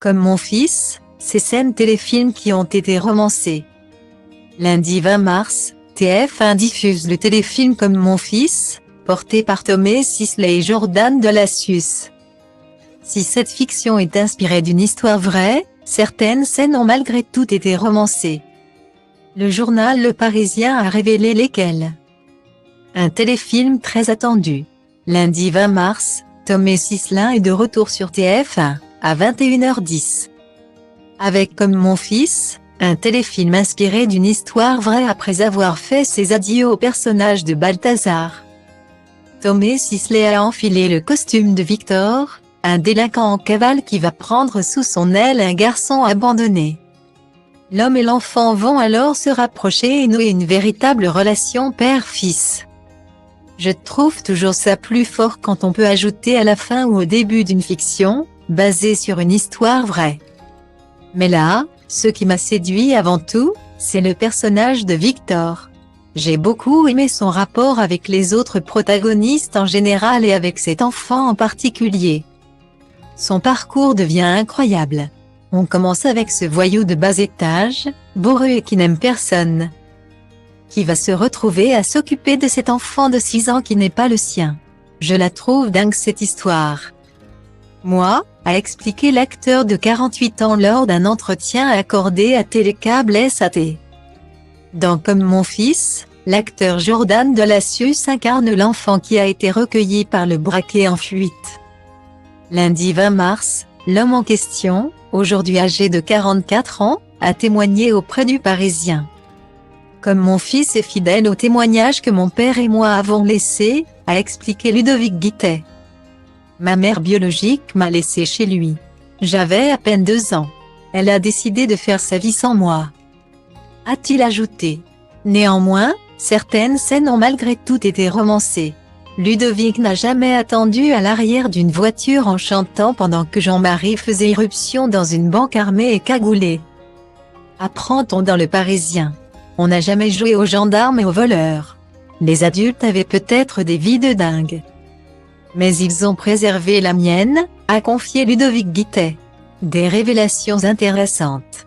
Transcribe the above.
Comme mon fils, ces scènes téléfilms qui ont été romancées. Lundi 20 mars, TF1 diffuse le téléfilm Comme mon fils, porté par Tomé Sisley et Jordan Delacius. Si cette fiction est inspirée d'une histoire vraie, certaines scènes ont malgré tout été romancées. Le journal Le Parisien a révélé lesquelles. Un téléfilm très attendu. Lundi 20 mars, Tomé Sisley est de retour sur TF1, à 21h10. Avec Comme mon fils, un téléfilm inspiré d'une histoire vraie après avoir fait ses adieux au personnage de Balthazar. Tomé Sisley a enfilé le costume de Victor, un délinquant en cavale qui va prendre sous son aile un garçon abandonné. L'homme et l'enfant vont alors se rapprocher et nouer une véritable relation père-fils. Je trouve toujours ça plus fort quand on peut ajouter à la fin ou au début d'une fiction, basée sur une histoire vraie. Mais là, ce qui m'a séduit avant tout, c'est le personnage de Victor. J'ai beaucoup aimé son rapport avec les autres protagonistes en général et avec cet enfant en particulier. Son parcours devient incroyable. On commence avec ce voyou de bas étage, bourru et qui n'aime personne, qui va se retrouver à s'occuper de cet enfant de 6 ans qui n'est pas le sien. Je la trouve dingue cette histoire. Moi, a expliqué l'acteur de 48 ans lors d'un entretien accordé à Télécable SAT. Dans Comme mon fils, l'acteur Jordan Delacius incarne l'enfant qui a été recueilli par le braquet en fuite. Lundi 20 mars, l'homme en question, aujourd'hui âgé de 44 ans, a témoigné auprès du Parisien. Comme mon fils est fidèle au témoignage que mon père et moi avons laissé, a expliqué Ludovic Guittet. Ma mère biologique m'a laissé chez lui. J'avais à peine 2 ans. Elle a décidé de faire sa vie sans moi, a-t-il ajouté. Néanmoins, certaines scènes ont malgré tout été romancées. Ludovic n'a jamais attendu à l'arrière d'une voiture en chantant pendant que Jean-Marie faisait irruption dans une banque armée et cagoulée. Apprend-on dans Le Parisien. On n'a jamais joué aux gendarmes et aux voleurs. Les adultes avaient peut-être des vies de dingue, mais ils ont préservé la mienne, a confié Ludovic Guittet. Des révélations intéressantes.